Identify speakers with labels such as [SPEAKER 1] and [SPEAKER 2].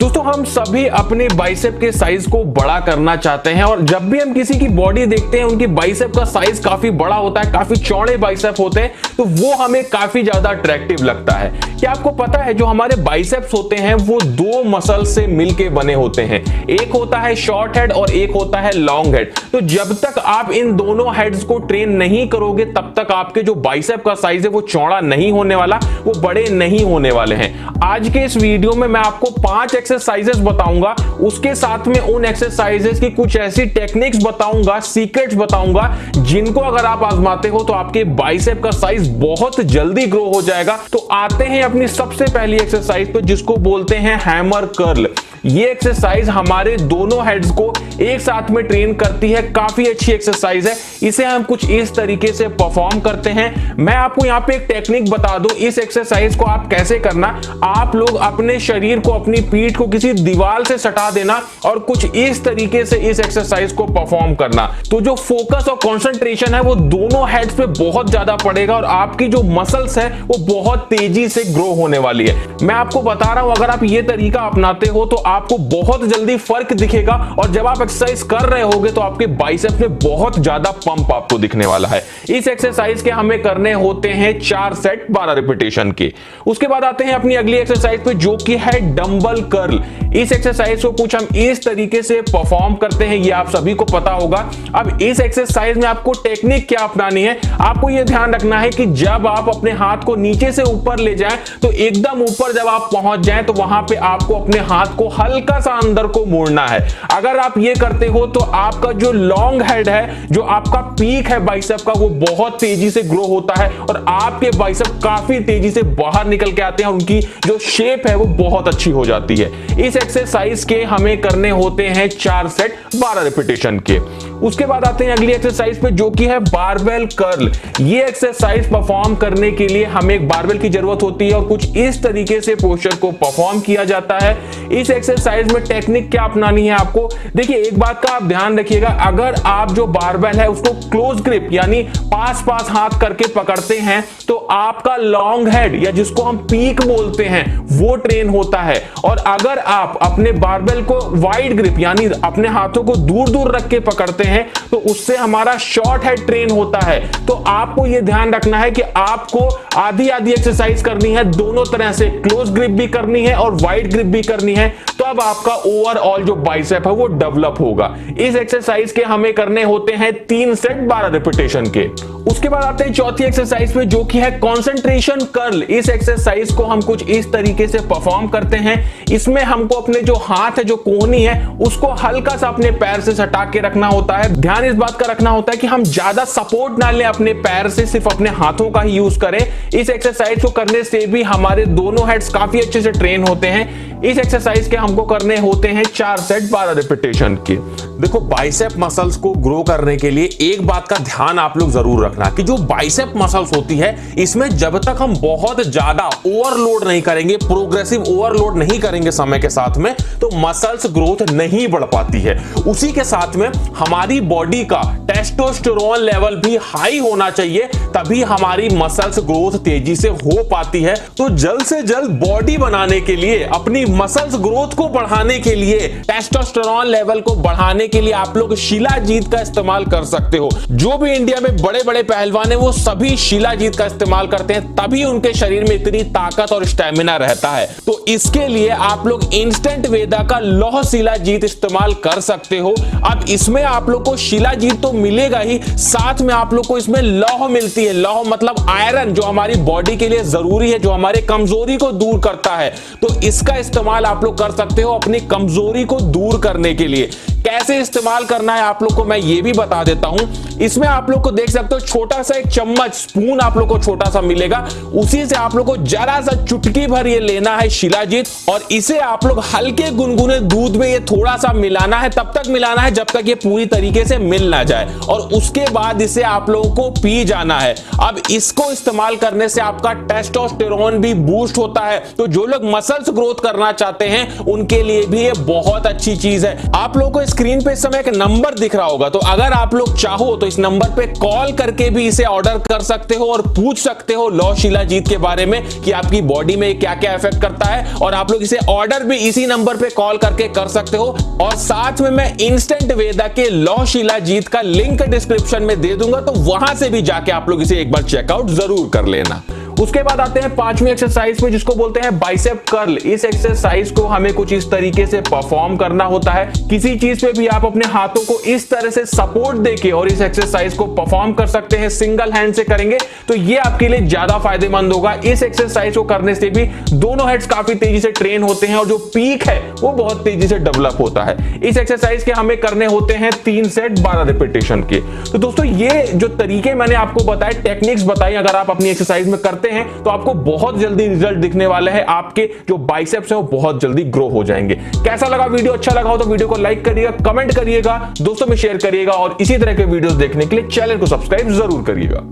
[SPEAKER 1] दोस्तों हम सभी अपने बाइसेप के साइज को बड़ा करना चाहते हैं और जब भी हम किसी की बॉडी देखते हैं उनकी बाइसेप का साइज काफी बड़ा होता है, काफी चौड़े बाइसेप होते हैं, तो वो हमें काफी ज्यादा अट्रैक्टिव लगता है। क्या आपको पता है जो हमारे बाइसेप्स होते हैं वो दो मसल से मिलके बने होते हैं, एक होता है शॉर्ट हेड और एक होता है लॉन्ग हेड। तो जब तक आप इन दोनों हेड्स को ट्रेन नहीं करोगे तब तक आपके जो बाइसेप का साइज है वो चौड़ा नहीं होने वाला, वो बड़े नहीं होने वाले हैं। आज के इस वीडियो में मैं आपको 5 एक्सरसाइजेस बताऊंगा, उसके साथ में उन एक्सरसाइजेस की कुछ ऐसी टेक्निक्स बताऊंगा, सीक्रेट्स बताऊंगा जिनको अगर आप आजमाते हो तो आपके बाइसेप का साइज बहुत जल्दी ग्रो हो जाएगा। तो आते हैं अपनी सबसे पहली एक्सरसाइज पे जिसको बोलते हैं हैमर कर्ल। ये एक्सरसाइज हमारे दोनों हेड्स को एक साथ में ट्रेन करती है, काफी अच्छी एक्सरसाइज है। इसे हम कुछ इस तरीके से परफॉर्म करते हैं। मैं आपको यहाँ पे एक टेक्निक बता दूं, इस एक्सरसाइज को आप कैसे करना। आप लोग अपने शरीर को, अपनी पीठ को किसी दीवार से सटा देना और कुछ इस तरीके से इस एक्सरसाइज को परफॉर्म करना। तो जो फोकस और कंसंट्रेशन है वो दोनों हेड्स पे बहुत ज्यादा पड़ेगा और आपकी जो मसल्स है वो बहुत तेजी से ग्रो होने वाली है। मैं आपको बता रहा हूं, अगर आप ये तरीका अपनाते हो तो आपको बहुत जल्दी फर्क दिखेगा और जब आप एक्सरसाइज कर रहे होगे तो आपके बाइसेप्स में बहुत ज्यादा पंप आपको दिखने वाला है। इस एक्सरसाइज के हमें करने होते हैं 4 सेट 12 रिपीटेशन के। उसके बाद आते हैं अपनी अगली एक्सरसाइज पे जो कि है डंबल कर्ल। इस एक्सरसाइज को कुछ हम इस तरीके से परफॉर्म करते हैं, ये आप सभी को पता होगा। अब इस एक्सरसाइज में आपको टेक्निक क्या अपनानी है, आपको यह ध्यान रखना है कि जब आप अपने हाथ को नीचे से ऊपर ले जाएं तो एकदम ऊपर जब आप पहुंच जाएं तो वहां पे आपको अपने हाथ को हल्का सा अंदर को मोड़ना है। अगर आप ये करते हो तो आपका जो लॉन्ग हेड है, जो आपका पीक है बाइसेप का, वो बहुत तेजी से ग्रो होता है और आपके बाइसेप काफी तेजी से बाहर निकल के आते हैं और उनकी जो शेप है वो बहुत अच्छी हो जाती है। इस एक्सरसाइज के हमें करने होते हैं 4 सेट 12 रिपीटेशन के। उसके बाद आते हैं अगली एक्सरसाइज पे जो कि है बारबेल कर्ल। ये एक्सरसाइज परफॉर्म करने के लिए हमें एक बारबेल की जरूरत होती है और कुछ इस तरीके से पोस्चर को परफॉर्म किया जाता है। इस एक्सरसाइज में टेक्निक क्या अपनानी है आपको, देखिए एक बात का आप ध्यान रखिएगा, अगर आप जो बारबेल है उसको क्लोज ग्रिप यानी पास पास हाथ करके पकड़ते हैं तो आपका लॉन्ग हेड या जिसको हम पीक बोलते हैं वो ट्रेन होता है। और अगर आप अपने बारबेल को वाइड ग्रिप यानी अपने हाथों को दूर दूर रख के पकड़ते हैं तो उससे हमारा शॉर्ट हेड ट्रेन होता है। तो आपको यह ध्यान रखना है कि आपको आधी आधी एक्सरसाइज करनी है, दोनों तरह से क्लोज ग्रिप भी करनी है और वाइड ग्रिप भी करनी है, तो अब आपका ओवरऑल जो बाइसेप है वो डेवलप होगा। इस एक्सरसाइज के हमें करने होते हैं 3 सेट 12 रिपीटेशन के। उसके बाद आते हैं चौथी एक्सरसाइज पे जो कि है कंसंट्रेशन कर्ल। इस एक्सरसाइज को हम कुछ इस तरीके से परफॉर्म करते हैं। इसमें हमको अपने जो हाथ है, जो कोहनी है, उसको हल्का सा अपने पैर से सटा के रखना होता है। ध्यान इस बात का रखना होता है कि हम ज्यादा सपोर्ट ना लें अपने पैर से, सिर्फ अपने हाथों का ही यूज करें। इस एक्सरसाइज को करने से भी हमारे दोनों हेड्स काफी अच्छे से ट्रेन होते हैं। इस एक्सरसाइज के हमको करने होते हैं 4 सेट 12 रिपीटेशन के। देखो बाइसेप मसल्स को ग्रो करने के लिए एक बात का ध्यान आप लोग जरूर रखना कि जो बाइसेप मसल्स होती है इसमें जब तक हम बहुत ज्यादा ओवरलोड नहीं करेंगे, प्रोग्रेसिव ओवरलोड नहीं करेंगे समय के साथ में, तो मसल्स ग्रोथ नहीं बढ़ पाती है। उसी के साथ में हमारी बॉडी का टेस्टोस्टेरोन लेवल भी हाई होना चाहिए, तभी हमारी मसल्स ग्रोथ तेजी से हो पाती है। तो जल्द से जल्द बॉडी बनाने के लिए, अपनी मसल्स ग्रोथ को बढ़ाने के लिए, टेस्टोस्टेरोन लेवल को बढ़ाने के लिए आप लोग शिलाजीत का इस्तेमाल कर सकते हो। जो भी इंडिया में बड़े बड़े पहलवान है वो सभी शिलाजीत का इस्तेमाल करते हैं, तभी उनके शरीर में इतनी ताकत और स्टैमिना रहता है। तो इसके लिए आप लोग इंस्टेंट वेदा का लौह शिलाजीत इस्तेमाल कर सकते हो। अब इसमें आप लोग को शिलाजीत तो मिलेगा ही, साथ में आप लोग को इसमें लौह मिलती है। लौह मतलब आयरन, जो हमारी बॉडी के लिए जरूरी है, जो हमारे कमजोरी को दूर करता है। तो इसका इस्तेमाल आप लोग कर सकते हो अपनी कमजोरी को दूर करने के लिए। कैसे इस्तेमाल करना है आप लोग को मैं ये भी बता देता हूं। इसमें आप लोग को देख सकते हो छोटा सा एक चम्मच, स्पून आप लोग को छोटा सा मिलेगा, उसी से आप लोग को जरा सा चुटकी भर ये लेना है शिलाजीत और इसे आप लोग हल्के गुनगुने दूध में ये थोड़ा सा मिलाना है। तब तक मिलाना है जब तक ये पूरी तरीके से मिल ना जाए और उसके बाद इसे आप लोगों को पी जाना है। अब इसको इस्तेमाल करने से आपका टेस्टोस्टेरोन भी बूस्ट होता है। तो जो लोग मसल्स ग्रोथ करना चाहते हैं उनके लिए भी ये बहुत अच्छी चीज है। आप लोगों को स्क्रीन पे इस समय एक नंबर दिख रहा होगा, तो अगर आप लोग चाहो तो इस नंबर पे कॉल करके भी इसे ऑर्डर कर सकते हो और पूछ सकते हो लौ शिलाजीत के बारे में कि आपकी बॉडी में क्या क्या इफेक्ट करता है, और आप लोग इसे ऑर्डर भी इसी नंबर पे कॉल करके कर सकते हो। और साथ में मैं इंस्टेंट वेदा के लौ शिलाजीत का लिंक डिस्क्रिप्शन में दे दूंगा, तो वहां से भी जाके आप लोग इसे एक बार चेकआउट जरूर कर लेना। उसके बाद आते हैं पांचवी एक्सरसाइज पे, जिसको बोलते हैं बाइसेप कर्ल। इस एक्सरसाइज को हमें कुछ इस तरीके से परफॉर्म करना होता है। किसी चीज पे भी आप अपने हाथों को इस तरह से सपोर्ट देके और इस एक्सरसाइज को परफॉर्म कर सकते हैं। सिंगल हैंड से करेंगे तो ये आपके लिए ज्यादा फायदेमंद होगा। इस एक्सरसाइज को करने से भी दोनों हेड्स काफी तेजी से ट्रेन होते हैं और जो पीक है वो बहुत तेजी से डेवलप होता है। इस एक्सरसाइज के हमें करने होते हैं 3 सेट 12 रिपीटेशन के। तो दोस्तों ये जो तरीके मैंने आपको बताए, टेक्निक्स बताई, अगर आप अपनी एक्सरसाइज में करते हैं तो आपको बहुत जल्दी रिजल्ट दिखने वाले हैं। आपके जो बाइसेप्स हैं वो बहुत जल्दी ग्रो हो जाएंगे। कैसा लगा वीडियो? अच्छा लगा हो तो वीडियो को लाइक करिएगा, कमेंट करिएगा, दोस्तों में शेयर करिएगा और इसी तरह के वीडियोस देखने के लिए चैनल को सब्सक्राइब जरूर करिएगा।